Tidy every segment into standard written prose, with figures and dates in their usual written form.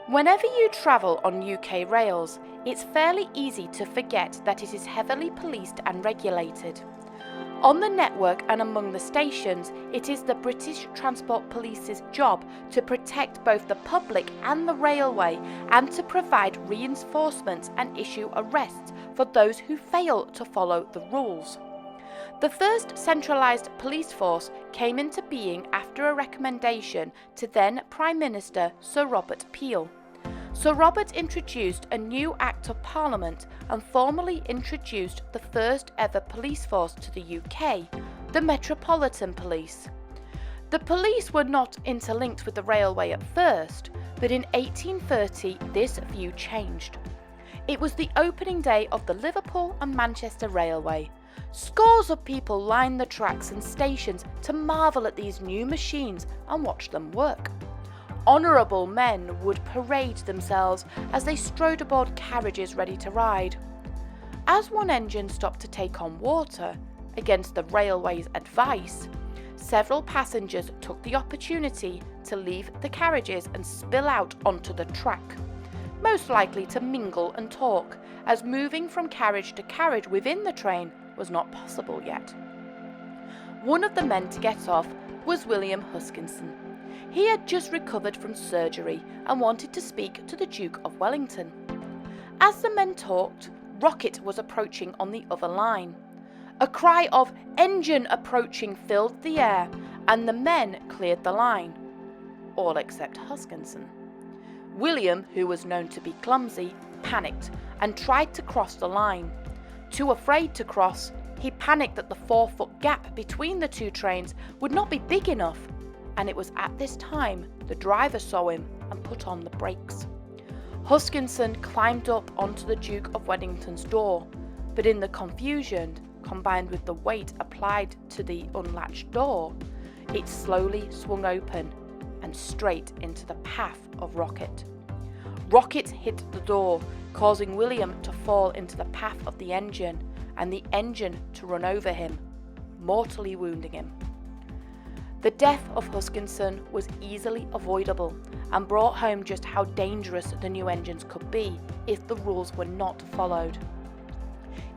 Whenever you travel on UK rails, it's fairly easy to forget that it is heavily policed and regulated. On the network and among the stations, it is the British Transport Police's job to protect both the public and the railway and to provide reinforcements and issue arrests for those who fail to follow the rules. The first centralised police force came into being after a recommendation to then Prime Minister Sir Robert Peel. Sir Robert introduced a new Act of Parliament and formally introduced the first ever police force to the UK, the Metropolitan Police. The police were not interlinked with the railway at first, but in 1830 this view changed. It was the opening day of the Liverpool and Manchester Railway. Scores of people lined the tracks and stations to marvel at these new machines and watch them work. Honourable men would parade themselves as they strode aboard carriages ready to ride. As one engine stopped to take on water, against the railway's advice, several passengers took the opportunity to leave the carriages and spill out onto the track, most likely to mingle and talk, as moving from carriage to carriage within the train was not possible yet. One of the men to get off was William Huskinson. He had just recovered from surgery and wanted to speak to the Duke of Wellington. As the men talked, Rocket was approaching on the other line. A cry of "Engine approaching" filled the air, and the men cleared the line. All except Huskinson. William, who was known to be clumsy, panicked and tried to cross the line. Too afraid to cross, he panicked that the 4-foot gap between the two trains would not be big enough, and it was at this time the driver saw him and put on the brakes. Huskinson climbed up onto the Duke of Wellington's door, but in the confusion, combined with the weight applied to the unlatched door, it slowly swung open and straight into the path of Rocket. Rocket hit the door, causing William to fall into the path of the engine, and the engine to run over him, mortally wounding him. The death of Huskinson was easily avoidable and brought home just how dangerous the new engines could be if the rules were not followed.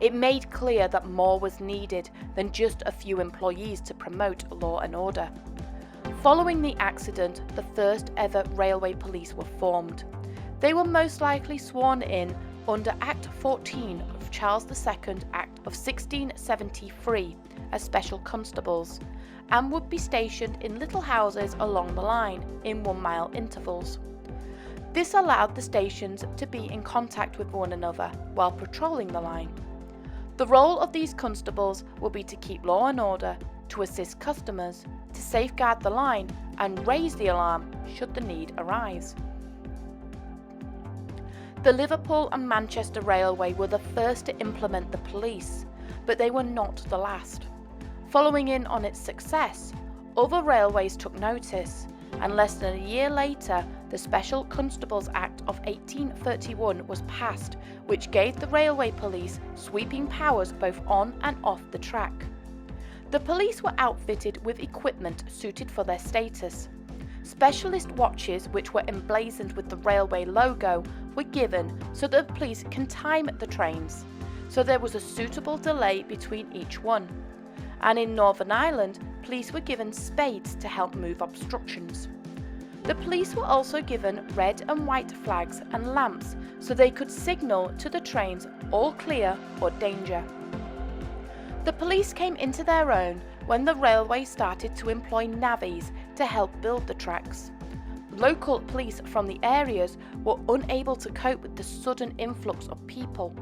It made clear that more was needed than just a few employees to promote law and order. Following the accident, the first ever railway police were formed. They were most likely sworn in under Act 14 of Charles II Act of 1673 as special constables, and would be stationed in little houses along the line in 1-mile intervals. This allowed the stations to be in contact with one another while patrolling the line. The role of these constables would be to keep law and order, to assist customers, to safeguard the line and raise the alarm should the need arise. The Liverpool and Manchester Railway were the first to implement the police, but they were not the last. Following in on its success, other railways took notice, and less than a year later, the Special Constables Act of 1831 was passed, which gave the railway police sweeping powers both on and off the track. The police were outfitted with equipment suited for their status. Specialist watches, which were emblazoned with the railway logo, were given so that the police can time the trains, so there was a suitable delay between each one. And in Northern Ireland, police were given spades to help move obstructions. The police were also given red and white flags and lamps so they could signal to the trains all clear or danger. The police came into their own when the railway started to employ navvies to help build the tracks. Local police from the areas were unable to cope with the sudden influx of people,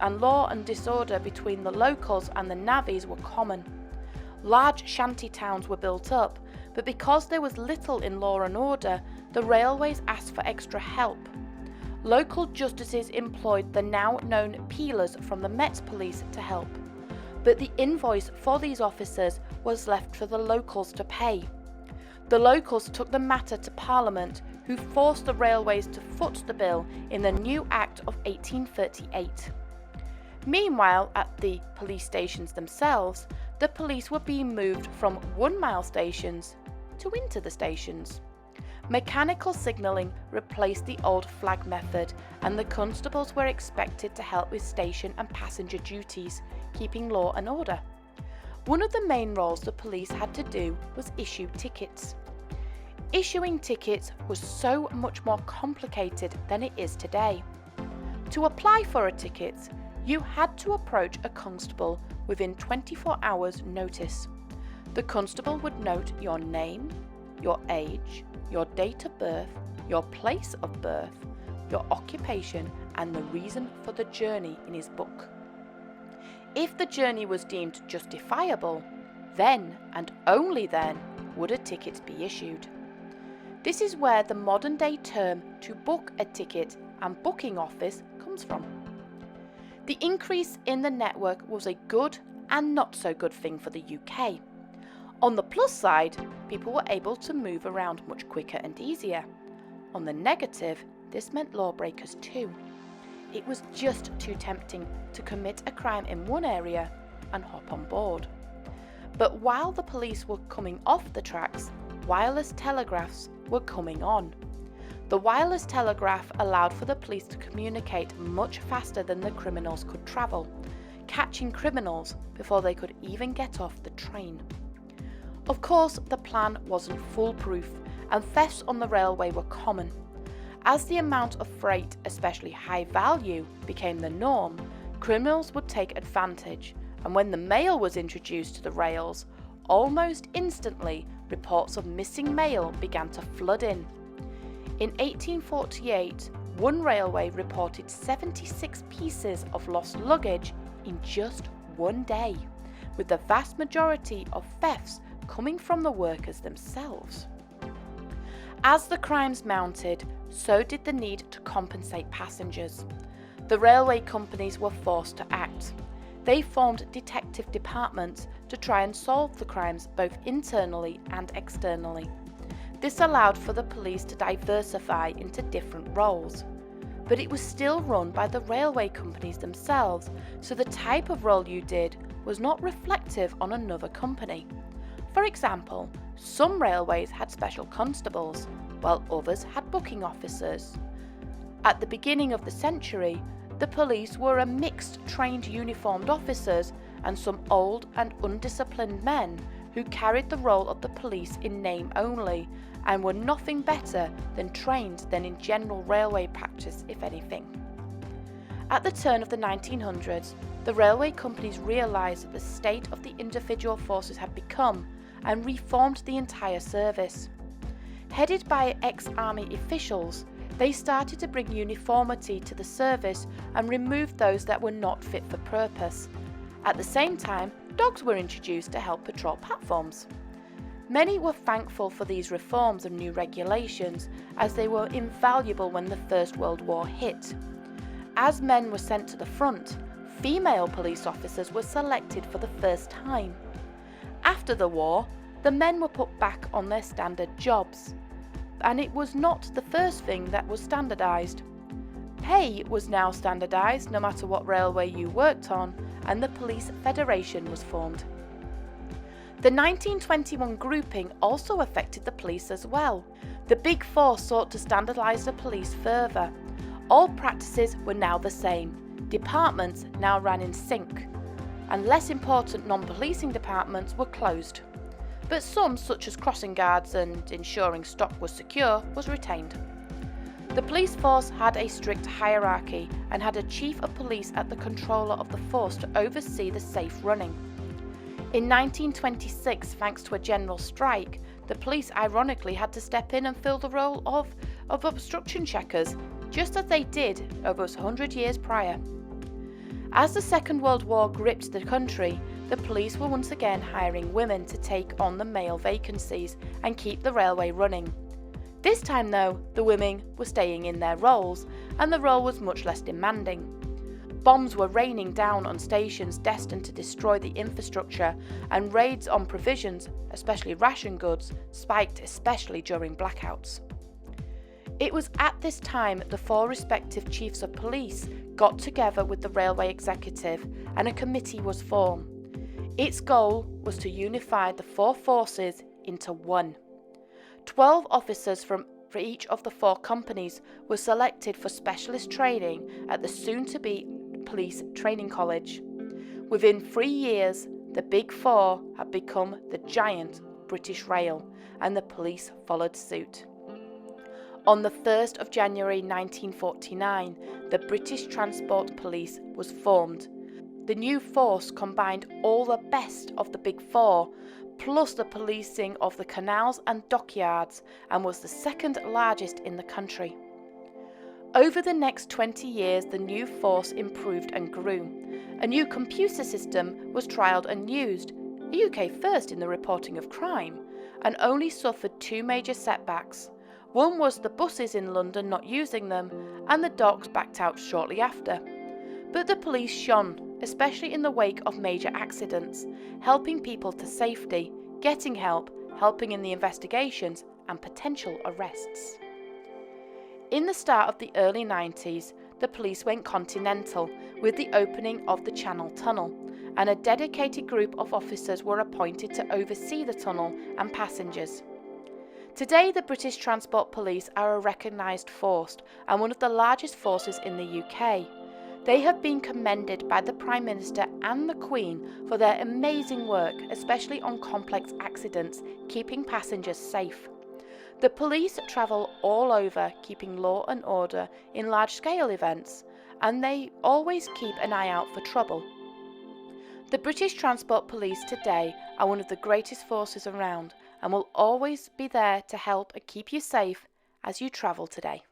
and law and disorder between the locals and the navvies were common. Large shanty towns were built up, but because there was little in law and order, the railways asked for extra help. Local justices employed the now known peelers from the Met Police to help, but the invoice for these officers was left for the locals to pay. The locals took the matter to Parliament, who forced the railways to foot the bill in the new Act of 1838. Meanwhile, at the police stations themselves, the police were being moved from 1-mile stations to into the stations. Mechanical signalling replaced the old flag method, and the constables were expected to help with station and passenger duties, keeping law and order. One of the main roles the police had to do was issue tickets. Issuing tickets was so much more complicated than it is today. To apply for a ticket, you had to approach a constable within 24 hours' notice. The constable would note your name, your age, your date of birth, your place of birth, your occupation, and the reason for the journey in his book. If the journey was deemed justifiable, then and only then would a ticket be issued. This is where the modern-day term to book a ticket and booking office comes from. The increase in the network was a good and not so good thing for the UK. On the plus side, people were able to move around much quicker and easier. On the negative, this meant lawbreakers too. It was just too tempting to commit a crime in one area and hop on board. But while the police were coming off the tracks, wireless telegraphs were coming on. The wireless telegraph allowed for the police to communicate much faster than the criminals could travel, catching criminals before they could even get off the train. Of course, the plan wasn't foolproof, and thefts on the railway were common. As the amount of freight, especially high value, became the norm, criminals would take advantage, and when the mail was introduced to the rails, almost instantly reports of missing mail began to flood in. In 1848, one railway reported 76 pieces of lost luggage in just one day, with the vast majority of thefts coming from the workers themselves. As the crimes mounted, so did the need to compensate passengers. The railway companies were forced to act. They formed detective departments to try and solve the crimes both internally and externally. This allowed for the police to diversify into different roles. But it was still run by the railway companies themselves, so the type of role you did was not reflective on another company. For example, some railways had special constables, while others had booking officers. At the beginning of the century, the police were a mixed trained uniformed officers and some old and undisciplined men who carried the role of the police in name only and were nothing better than trained than in general railway practice, if anything. At the turn of the 1900s, the railway companies realised that the state of the individual forces had become and reformed the entire service. Headed by ex-army officials, they started to bring uniformity to the service and removed those that were not fit for purpose. At the same time, dogs were introduced to help patrol platforms. Many were thankful for these reforms and new regulations, as they were invaluable when the First World War hit. As men were sent to the front, female police officers were selected for the first time. After the war, the men were put back on their standard jobs, and it was not the first thing that was standardised. Pay was now standardised no matter what railway you worked on, and the Police Federation was formed. The 1921 grouping also affected the police as well. The Big Four sought to standardise the police further. All practices were now the same. Departments now ran in sync, and less important non-policing departments were closed. But some, such as crossing guards and ensuring stock was secure, was retained. The police force had a strict hierarchy and had a chief of police at the controller of the force to oversee the safe running. In 1926, thanks to a general strike, the police ironically had to step in and fill the role of obstruction checkers, just as they did over 100 years prior. As the Second World War gripped the country, the police were once again hiring women to take on the male vacancies and keep the railway running. This time though, the women were staying in their roles, and the role was much less demanding. Bombs were raining down on stations destined to destroy the infrastructure, and raids on provisions, especially ration goods, spiked especially during blackouts. It was at this time the four respective chiefs of police got together with the railway executive, and a committee was formed. Its goal was to unify the four forces into one. 12 officers from for each of the 4 companies were selected for specialist training at the soon-to-be Police Training College. Within 3 years, the Big Four had become the giant British Rail, and the police followed suit. On the 1st of January 1949, the British Transport Police was formed. The new force combined all the best of the Big Four, plus the policing of the canals and dockyards, and was the second largest in the country. Over the next 20 years, the new force improved and grew. A new computer system was trialled and used, a UK first in the reporting of crime, and only suffered 2 major setbacks. One was the buses in London not using them, and the docks backed out shortly after. But the police shone, especially in the wake of major accidents, helping people to safety, getting help, helping in the investigations, and potential arrests. In the start of the early 90s, the police went continental with the opening of the Channel Tunnel, and a dedicated group of officers were appointed to oversee the tunnel and passengers. Today, the British Transport Police are a recognised force and one of the largest forces in the UK. They have been commended by the Prime Minister and the Queen for their amazing work, especially on complex accidents, keeping passengers safe. The police travel all over, keeping law and order in large-scale events, and they always keep an eye out for trouble. The British Transport Police today are one of the greatest forces around and will always be there to help and keep you safe as you travel today.